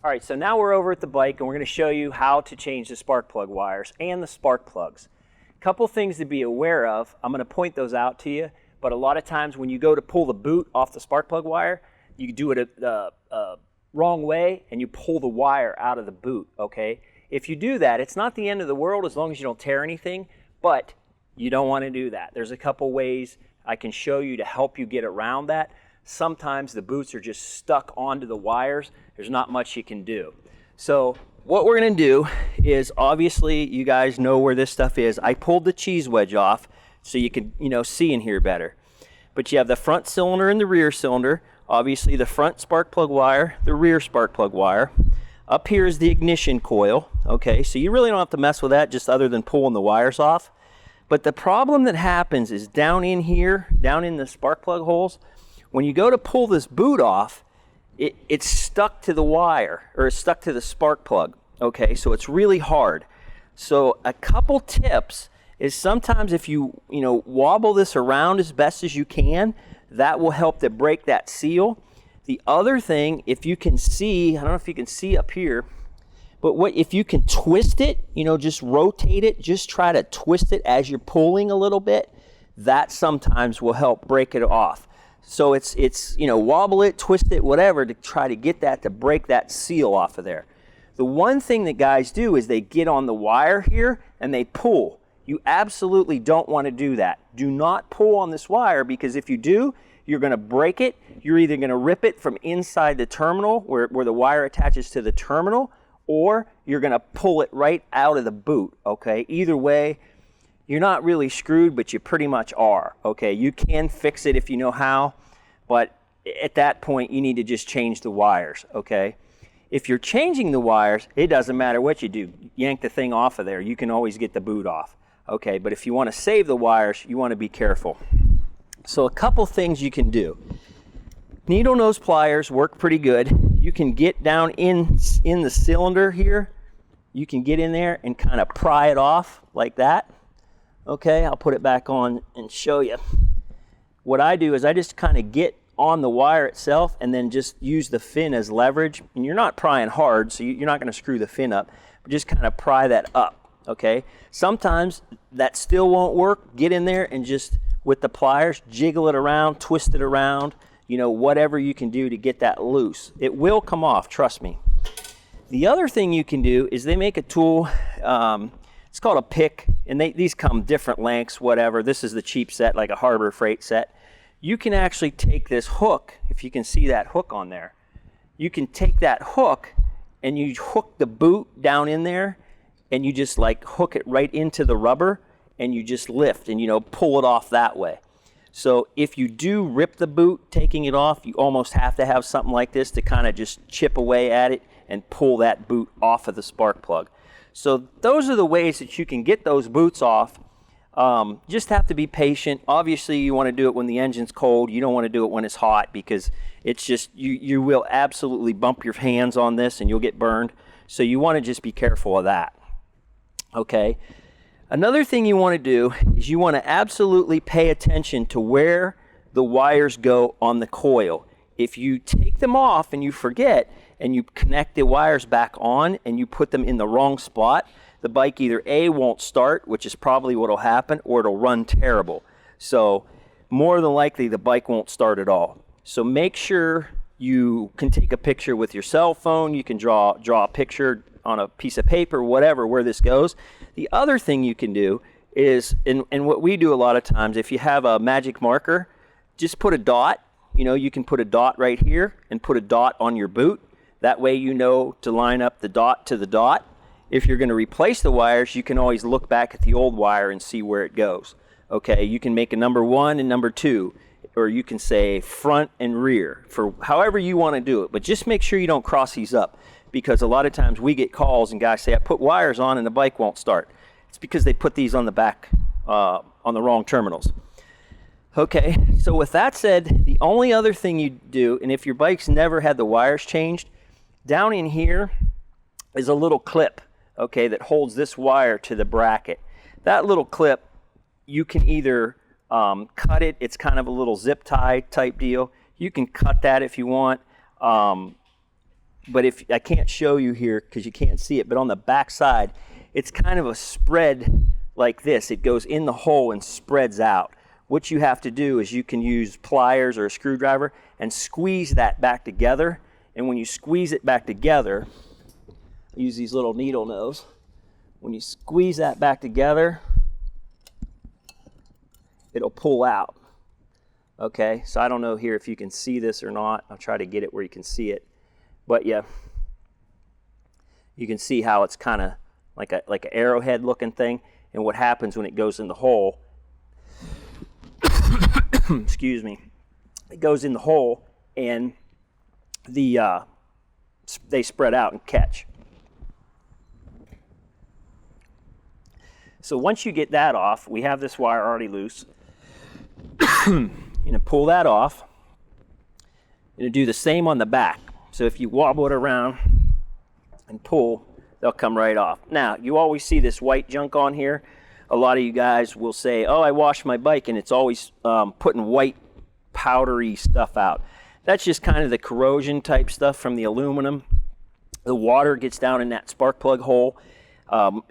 All right, so now we're over at the bike and we're going to show you how to change the spark plug wires and the spark plugs. A couple things to be aware of. I'm going to point those out to you, but a lot of times when you go to pull the boot off the spark plug wire, you do it the wrong way and you pull the wire out of the boot, okay? If you do that, it's not the end of the world as long as you don't tear anything, but you don't want to do that. There's a couple ways I can show you to help you get around that. Sometimes the boots are just stuck onto the wires. There's not much you can do. So what we're going to do is, obviously you guys know where this stuff is. I pulled the cheese wedge off so you can see in here better. But you have the front cylinder and the rear cylinder. Obviously the front spark plug wire, the rear spark plug wire. Up here is the ignition coil. Okay, so you really don't have to mess with that, just other than pulling the wires off. But the problem that happens is down in here, down in the spark plug holes, when you go to pull this boot off, it's stuck to the wire, or it's stuck to the spark plug. Okay, so it's really hard. So a couple tips is, sometimes if you wobble this around as best as you can, that will help to break that seal. The other thing, if you can see, I don't know if you can see up here, but if you can twist it, just rotate it, just try to twist it as you're pulling a little bit, that sometimes will help break it off. So it's wobble it, twist it, whatever, to try to get that to break that seal off of there. The one thing that guys do is they get on the wire here and they pull. You absolutely don't want to do that. Do not pull on this wire, because if you do, you're going to break it. You're either going to rip it from inside the terminal where the wire attaches to the terminal, or you're going to pull it right out of the boot, okay? Either way, you're not really screwed, but you pretty much are, okay? You can fix it if you know how, but at that point, you need to just change the wires, okay? If you're changing the wires, it doesn't matter what you do. Yank the thing off of there. You can always get the boot off, okay? But if you want to save the wires, you want to be careful. So a couple things you can do. Needle nose pliers work pretty good. You can get down in the cylinder here. You can get in there and kind of pry it off like that. Okay, I'll put it back on and show you. What I do is I just kind of get on the wire itself and then just use the fin as leverage. And you're not prying hard, so you're not going to screw the fin up, but just kind of pry that up, okay? Sometimes that still won't work. Get in there and just, with the pliers, jiggle it around, twist it around, whatever you can do to get that loose. It will come off, trust me. The other thing you can do is they make a tool, it's called a pick, and these come different lengths, whatever. This is the cheap set, like a Harbor Freight set. You can actually take this hook, if you can see that hook on there. You can take that hook and you hook the boot down in there, and you just hook it right into the rubber, and you just lift and pull it off that way. So if you do rip the boot taking it off, you almost have to have something like this to kind of just chip away at it and pull that boot off of the spark plug. So those are the ways that you can get those boots off. Just have to be patient. Obviously you want to do it when the engine's cold. You don't want to do it when it's hot, because it's just, you will absolutely bump your hands on this and you'll get burned. So you want to just be careful of that. Okay. Another thing you want to do is you want to absolutely pay attention to where the wires go on the coil. If you take them off and you forget and you connect the wires back on and you put them in the wrong spot, the bike either A, won't start, which is probably what will happen, or it'll run terrible. So more than likely the bike won't start at all. So make sure you can take a picture with your cell phone. You can draw a picture on a piece of paper, whatever, where this goes. The other thing you can do is, and what we do a lot of times, if you have a magic marker, just put a dot. You can put a dot right here and put a dot on your boot. That way you know to line up the dot to the dot. If you're going to replace the wires, you can always look back at the old wire and see where it goes. Okay, you can make a number 1 and number 2, or you can say front and rear, for however you want to do it. But just make sure you don't cross these up, because a lot of times we get calls and guys say, I put wires on and the bike won't start. It's because they put these on the back, on the wrong terminals. Okay, so with that said, the only other thing you do, and if your bike's never had the wires changed, down in here is a little clip, okay, that holds this wire to the bracket. That little clip, you can either cut it. It's kind of a little zip tie type deal. You can cut that if you want. but if I can't show you here because you can't see it, but on the back side, it's kind of a spread like this. It goes in the hole and spreads out. What you have to do is you can use pliers or a screwdriver and squeeze that back together. And when you squeeze it back together, use these little needle nose. When you squeeze that back together, it'll pull out. Okay, so I don't know here if you can see this or not. I'll try to get it where you can see it. But yeah, you can see how it's kind of like an arrowhead looking thing. And what happens when it goes in the hole, excuse me, it goes in the hole and they spread out and catch. So once you get that off, we have this wire already loose. You're going to pull that off. You're going to do the same on the back. So if you wobble it around and pull, they'll come right off. Now, you always see this white junk on here. A lot of you guys will say, oh, I washed my bike, and it's always putting white powdery stuff out. That's just kind of the corrosion type stuff from the aluminum. The water gets down in that spark plug hole.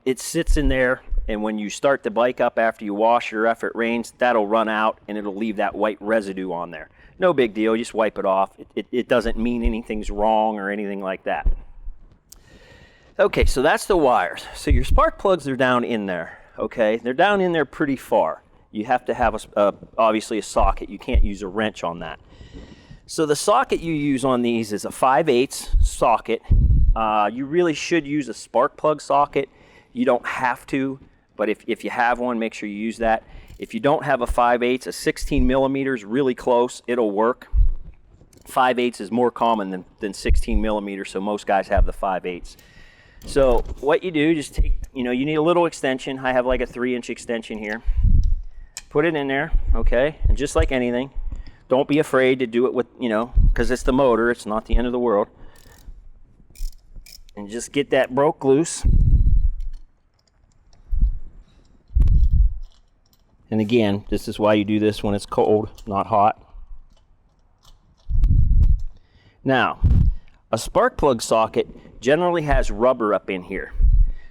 It sits in there, and when you start the bike up after you wash or if it rains, that'll run out and it'll leave that white residue on there. No big deal, just wipe it off. It doesn't mean anything's wrong or anything like that. Okay, so that's the wires. So your spark plugs are down in there, okay? They're down in there pretty far. You have to have obviously a socket. You can't use a wrench on that. So the socket you use on these is a 5/8 socket. You really should use a spark plug socket. You don't have to, but if you have one, make sure you use that. If you don't have a 5/8, a 16 millimeters, really close, it'll work. 5/8 is more common than 16 millimeters, so most guys have the 5/8. So what you do, just take, you need a little extension. I have like a 3-inch extension here. Put it in there, okay? And just like anything, don't be afraid to do it with, because it's the motor, it's not the end of the world. And just get that broke loose. And again, this is why you do this when it's cold, not hot. Now, a spark plug socket generally has rubber up in here.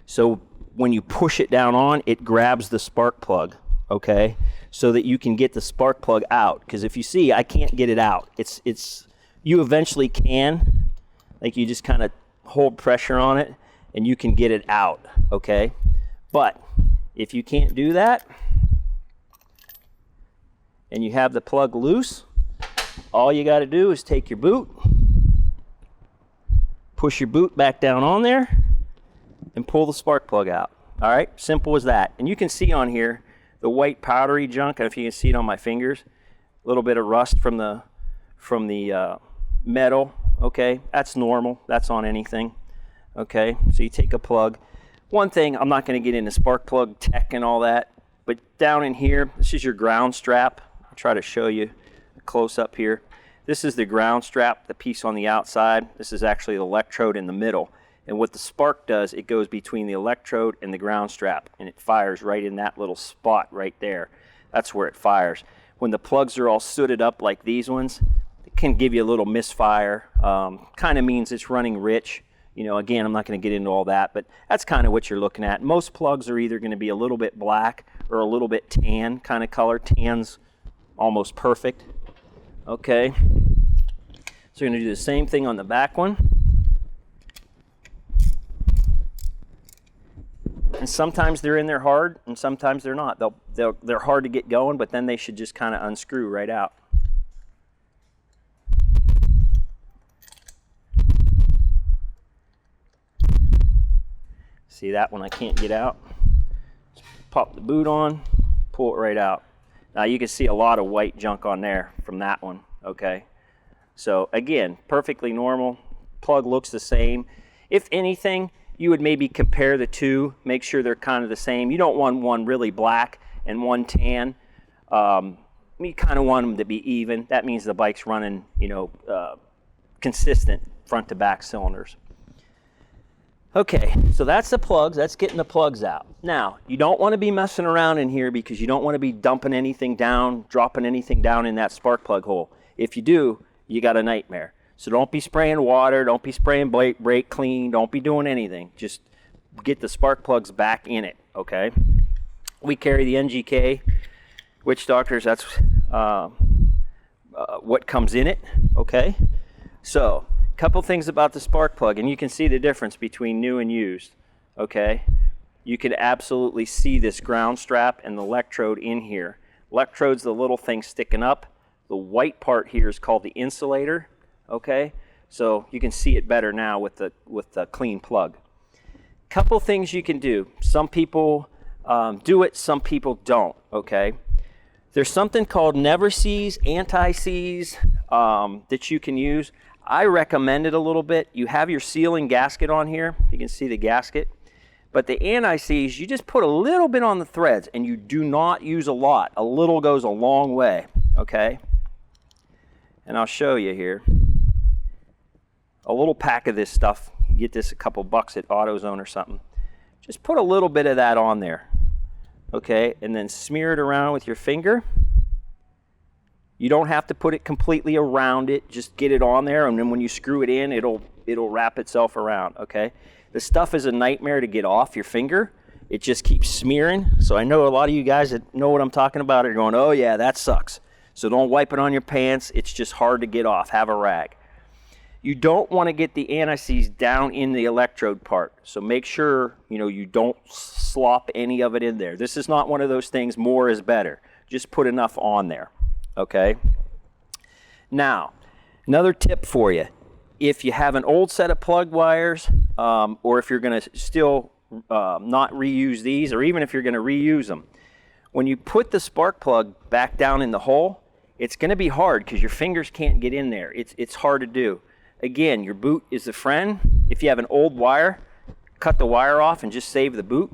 So when you push it down on, it grabs the spark plug, okay? So that you can get the spark plug out. Because if you see, I can't get it out. You eventually can. Like you just kind of hold pressure on it and you can get it out, okay? But if you can't do that and you have the plug loose, all you got to do is take your boot, push your boot back down on there, and pull the spark plug out. All right, simple as that. And you can see on here the white powdery junk. I don't know if you can see it on my fingers. A little bit of rust from the metal. Okay, that's normal. That's on anything. Okay, so you take a plug. One thing, I'm not going to get into spark plug tech and all that, but down in here, this is your ground strap. I'll try to show you a close up here. This is the ground strap, the piece on the outside. This is actually the electrode in the middle. And what the spark does, it goes between the electrode and the ground strap, and it fires right in that little spot right there. That's where it fires. When the plugs are all sooted up like these ones, it can give you a little misfire. Kind of means it's running rich. Again, I'm not going to get into all that, but that's kind of what you're looking at. Most plugs are either going to be a little bit black or a little bit tan kind of color. Tan's almost perfect. Okay, so you're going to do the same thing on the back one. And sometimes they're in there hard, and sometimes they're not. They're hard to get going, but then they should just kind of unscrew right out. See that one I can't get out? Just pop the boot on, pull it right out. Now you can see a lot of white junk on there from that one, okay? So again, perfectly normal. Plug looks the same. If anything, you would maybe compare the two, make sure they're kind of the same. You don't want one really black and one tan. You kind of want them to be even. That means the bike's running, consistent front to back cylinders. Okay, so that's the plugs. That's getting the plugs out. Now, you don't want to be messing around in here because you don't want to be dumping anything down, dropping anything down in that spark plug hole. If you do, you got a nightmare. So don't be spraying water, don't be spraying brake clean, don't be doing anything. Just get the spark plugs back in it, okay? We carry the NGK Witchdoctors, that's what comes in it, okay? So, a couple things about the spark plug, and you can see the difference between new and used, okay? You can absolutely see this ground strap and the electrode in here. Electrode's the little thing sticking up. The white part here is called the insulator, okay? So you can see it better now with the clean plug. Couple things you can do. Some people do it, some people don't, okay? There's something called never seize, anti-seize that you can use. I recommend it a little bit. You have your sealing gasket on here. You can see the gasket. But the anti-seize, you just put a little bit on the threads, and you do not use a lot. A little goes a long way, okay? And I'll show you here. A little pack of this stuff. You get this a couple bucks at AutoZone or something. Just put a little bit of that on there, okay? And then smear it around with your finger. You don't have to put it completely around it. Just get it on there, and then when you screw it in, it'll wrap itself around, okay? The stuff is a nightmare to get off your finger. It just keeps smearing. So I know a lot of you guys that know what I'm talking about are going, oh yeah, that sucks. So don't wipe it on your pants. It's just hard to get off. Have a rag. You don't want to get the anti-seize down in the electrode part. So make sure, you don't slop any of it in there. This is not one of those things, more is better. Just put enough on there, okay? Now, another tip for you. If you have an old set of plug wires, or if you're going to still not reuse these, or even if you're going to reuse them, when you put the spark plug back down in the hole, it's going to be hard because your fingers can't get in there. It's hard to do. Again, your boot is the friend. If you have an old wire, cut the wire off and just save the boot.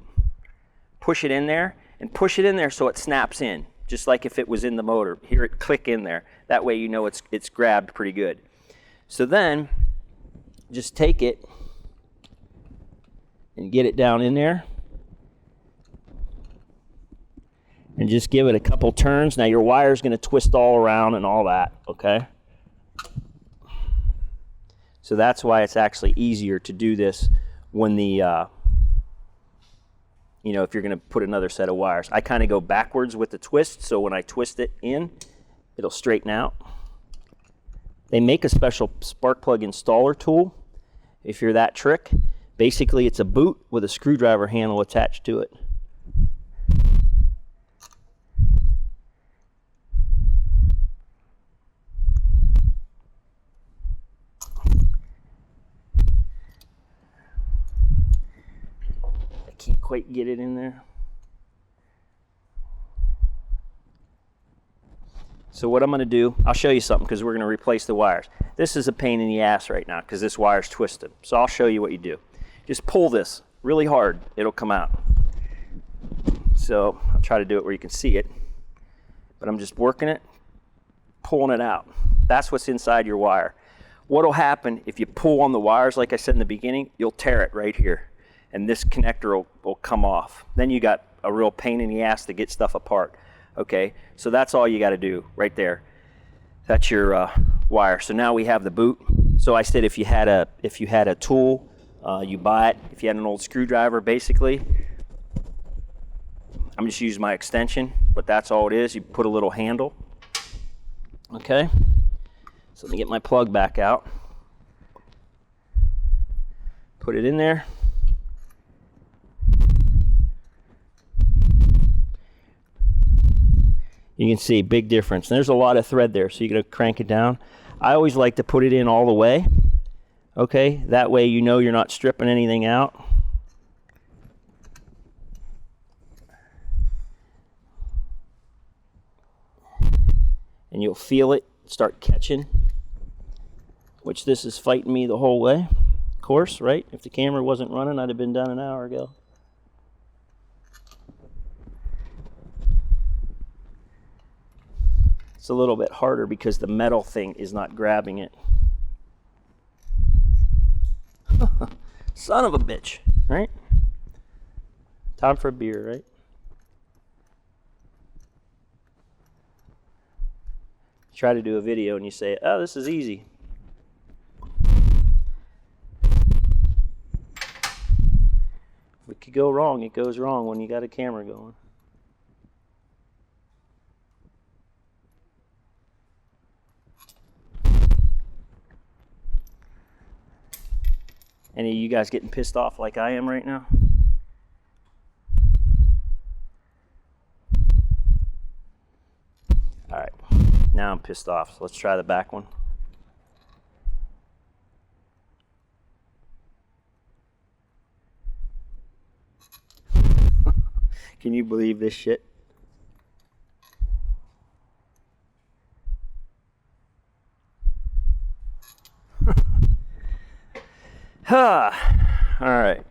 Push it in there, and push it in there so it snaps in, just like if it was in the motor. Hear it click in there. That way you know it's grabbed pretty good. So then, just take it and get it down in there. And just give it a couple turns. Now your wire's going to twist all around and all that, okay? So that's why it's actually easier to do this when the, if you're going to put another set of wires. I kind of go backwards with the twist, so when I twist it in, it'll straighten out. They make a special spark plug installer tool if you're that trick. Basically, it's a boot with a screwdriver handle attached to it. I can't quite get it in there. So what I'm going to do, I'll show you something because we're going to replace the wires. This is a pain in the ass right now because this wire's twisted. So I'll show you what you do. Just pull this really hard. It'll come out. So I'll try to do it where you can see it. But I'm just working it, pulling it out. That's what's inside your wire. What'll happen if you pull on the wires, like I said in the beginning, you'll tear it right here. And this connector will come off. Then you got a real pain in the ass to get stuff apart. Okay, so that's all you got to do right there. That's your wire. So now we have the boot. So I said if you had a tool, you buy it. If you had an old screwdriver, basically, I'm just using my extension, but that's all it is. You put a little handle. Okay, so let me get my plug back out. Put it in there. You can see big difference. And there's a lot of thread there, so you're going to crank it down. I always like to put it in all the way. Okay, that way you know you're not stripping anything out. And you'll feel it start catching, which this is fighting me the whole way. Of course, right? If the camera wasn't running, I'd have been done an hour ago. It's a little bit harder because the metal thing is not grabbing it. Son of a bitch, right? Time for a beer, right? Try to do a video and you say, oh, this is easy. go wrong, it goes wrong when you got a camera going. Any of you guys getting pissed off like I am right now? All right, now I'm pissed off, so let's try the back one. Can you believe this shit? All right.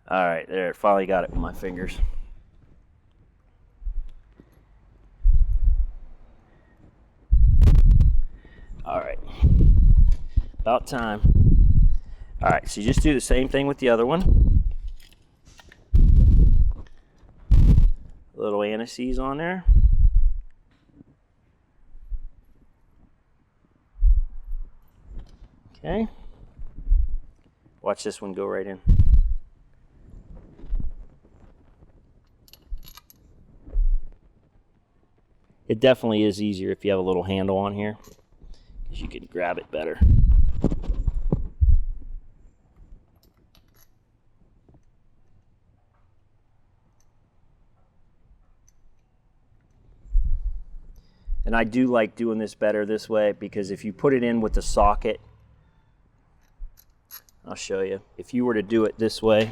All right, there, finally got it with my fingers. All right, about time. All right, so you just do the same thing with the other one. A little anise on there. Okay. Watch this one go right in. It definitely is easier if you have a little handle on here, because you can grab it better. And I do like doing this better this way, because if you put it in with the socket, I'll show you. If you were to do it this way,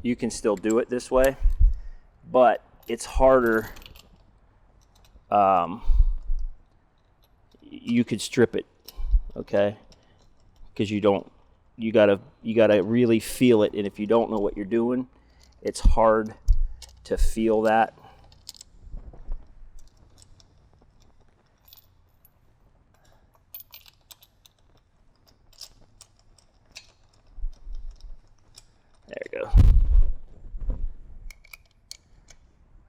you can still do it this way, but it's harder. You could strip it, okay? Because you gotta really feel it, and if you don't know what you're doing, it's hard to feel that. There we go.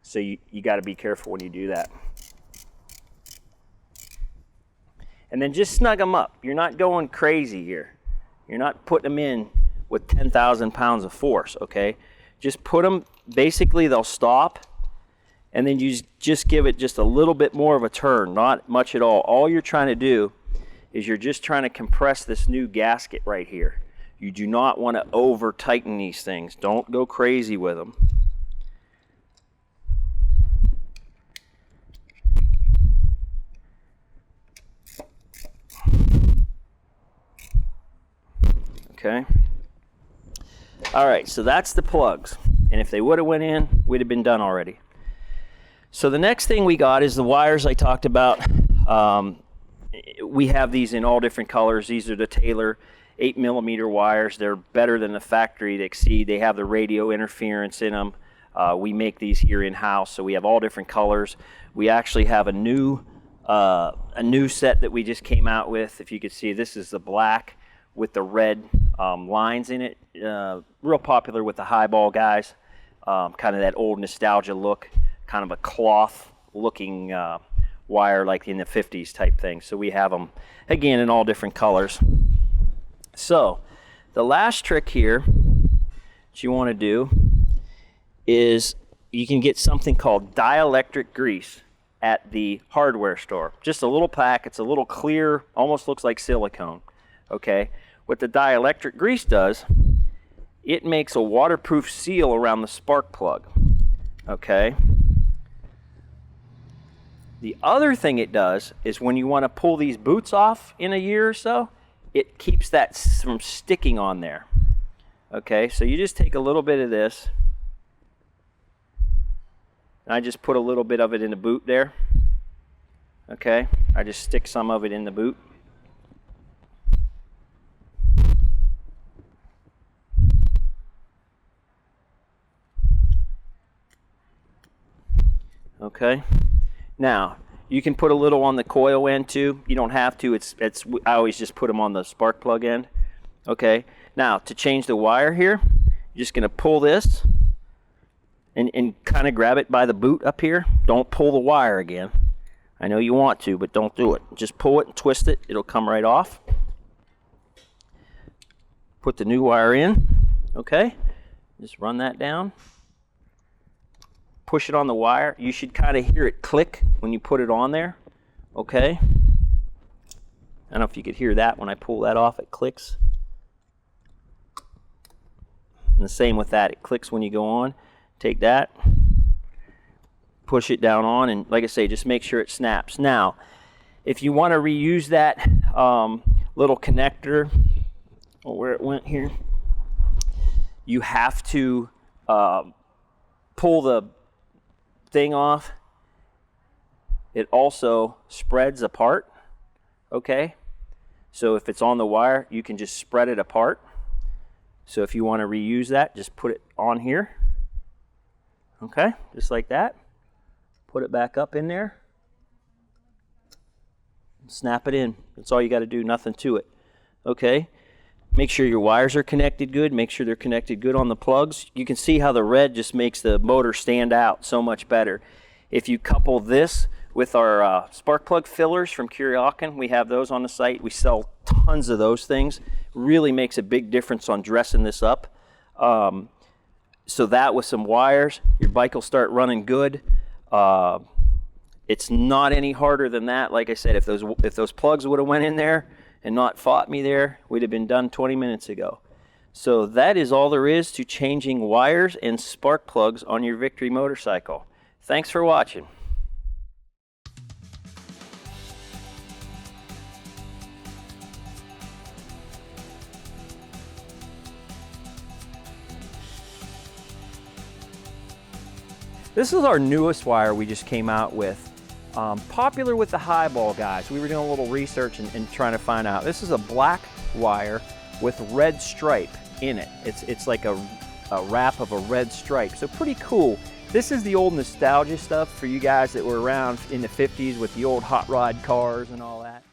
So you got to be careful when you do that. And then just snug them up. You're not going crazy here. You're not putting them in with 10,000 pounds of force, okay? Just put them, basically they'll stop, and then you just give it just a little bit more of a turn, not much at all. All you're trying to do is you're just trying to compress this new gasket right here. You do not want to over tighten these things. Don't go crazy with them. Okay. All right, so that's the plugs. And if they would have went in, we'd have been done already. So the next thing we got is the wires I talked about. We have these in all different colors. These are the Taylor 8mm wires. They're better than the factory. They have the radio interference in them. We make these here in-house, so we have all different colors. We actually have a new set that we just came out with. If you could see, this is the black with the red lines in it. Real popular with the highball guys. Kind of that old nostalgia look, kind of a cloth looking wire like in the 50s type thing. So we have them, again, in all different colors. So the last trick here that you want to do is you can get something called dielectric grease at the hardware store. Just a little pack. It's a little clear, almost looks like silicone. Okay, what the dielectric grease does, it makes a waterproof seal around the spark plug. Okay. The other thing it does is when you want to pull these boots off in a year or so, it keeps that from sticking on there. Okay, so you just take a little bit of this. And I just put a little bit of it in the boot there. Okay, I just stick some of it in the boot. Okay, now you can put a little on the coil end too. You don't have to. I always just put them on the spark plug end. Okay, now to change the wire here, you're just going to pull this and kind of grab it by the boot up here. Don't pull the wire again. I know you want to, but don't do it. Just pull it and twist it. It'll come right off. Put the new wire in. Okay, just run that down. Push it on the wire. You should kind of hear it click when you put it on there. Okay. I don't know if you could hear that when I pull that off. It clicks. And the same with that. It clicks when you go on. Take that, push it down on, and like I say, just make sure it snaps. Now, if you want to reuse that little connector, or where it went here, you have to pull the thing off. It also spreads apart, okay? So if it's on the wire, you can just spread it apart. So if you want to reuse that, just put it on here. Okay, just like that. Put it back up in there. Snap it in. That's all you got to do, nothing to it. Okay, make sure your wires are connected good. Make sure they're connected good on the plugs. You can see how the red just makes the motor stand out so much better. If you couple this with our spark plug fillers from Kuriokin, we have those on the site. We sell tons of those things. Really makes a big difference on dressing this up. So that with some wires, your bike will start running good. It's not any harder than that. Like I said, if those plugs would have went in there and not fought me there, we'd have been done 20 minutes ago. So that is all there is to changing wires and spark plugs on your Victory motorcycle. Thanks for watching. This is our newest wire we just came out with. Popular with the highball guys. We were doing a little research and trying to find out. This is a black wire with red stripe in it. It's like a wrap of a red stripe. So pretty cool. This is the old nostalgia stuff for you guys that were around in the 50s with the old hot rod cars and all that.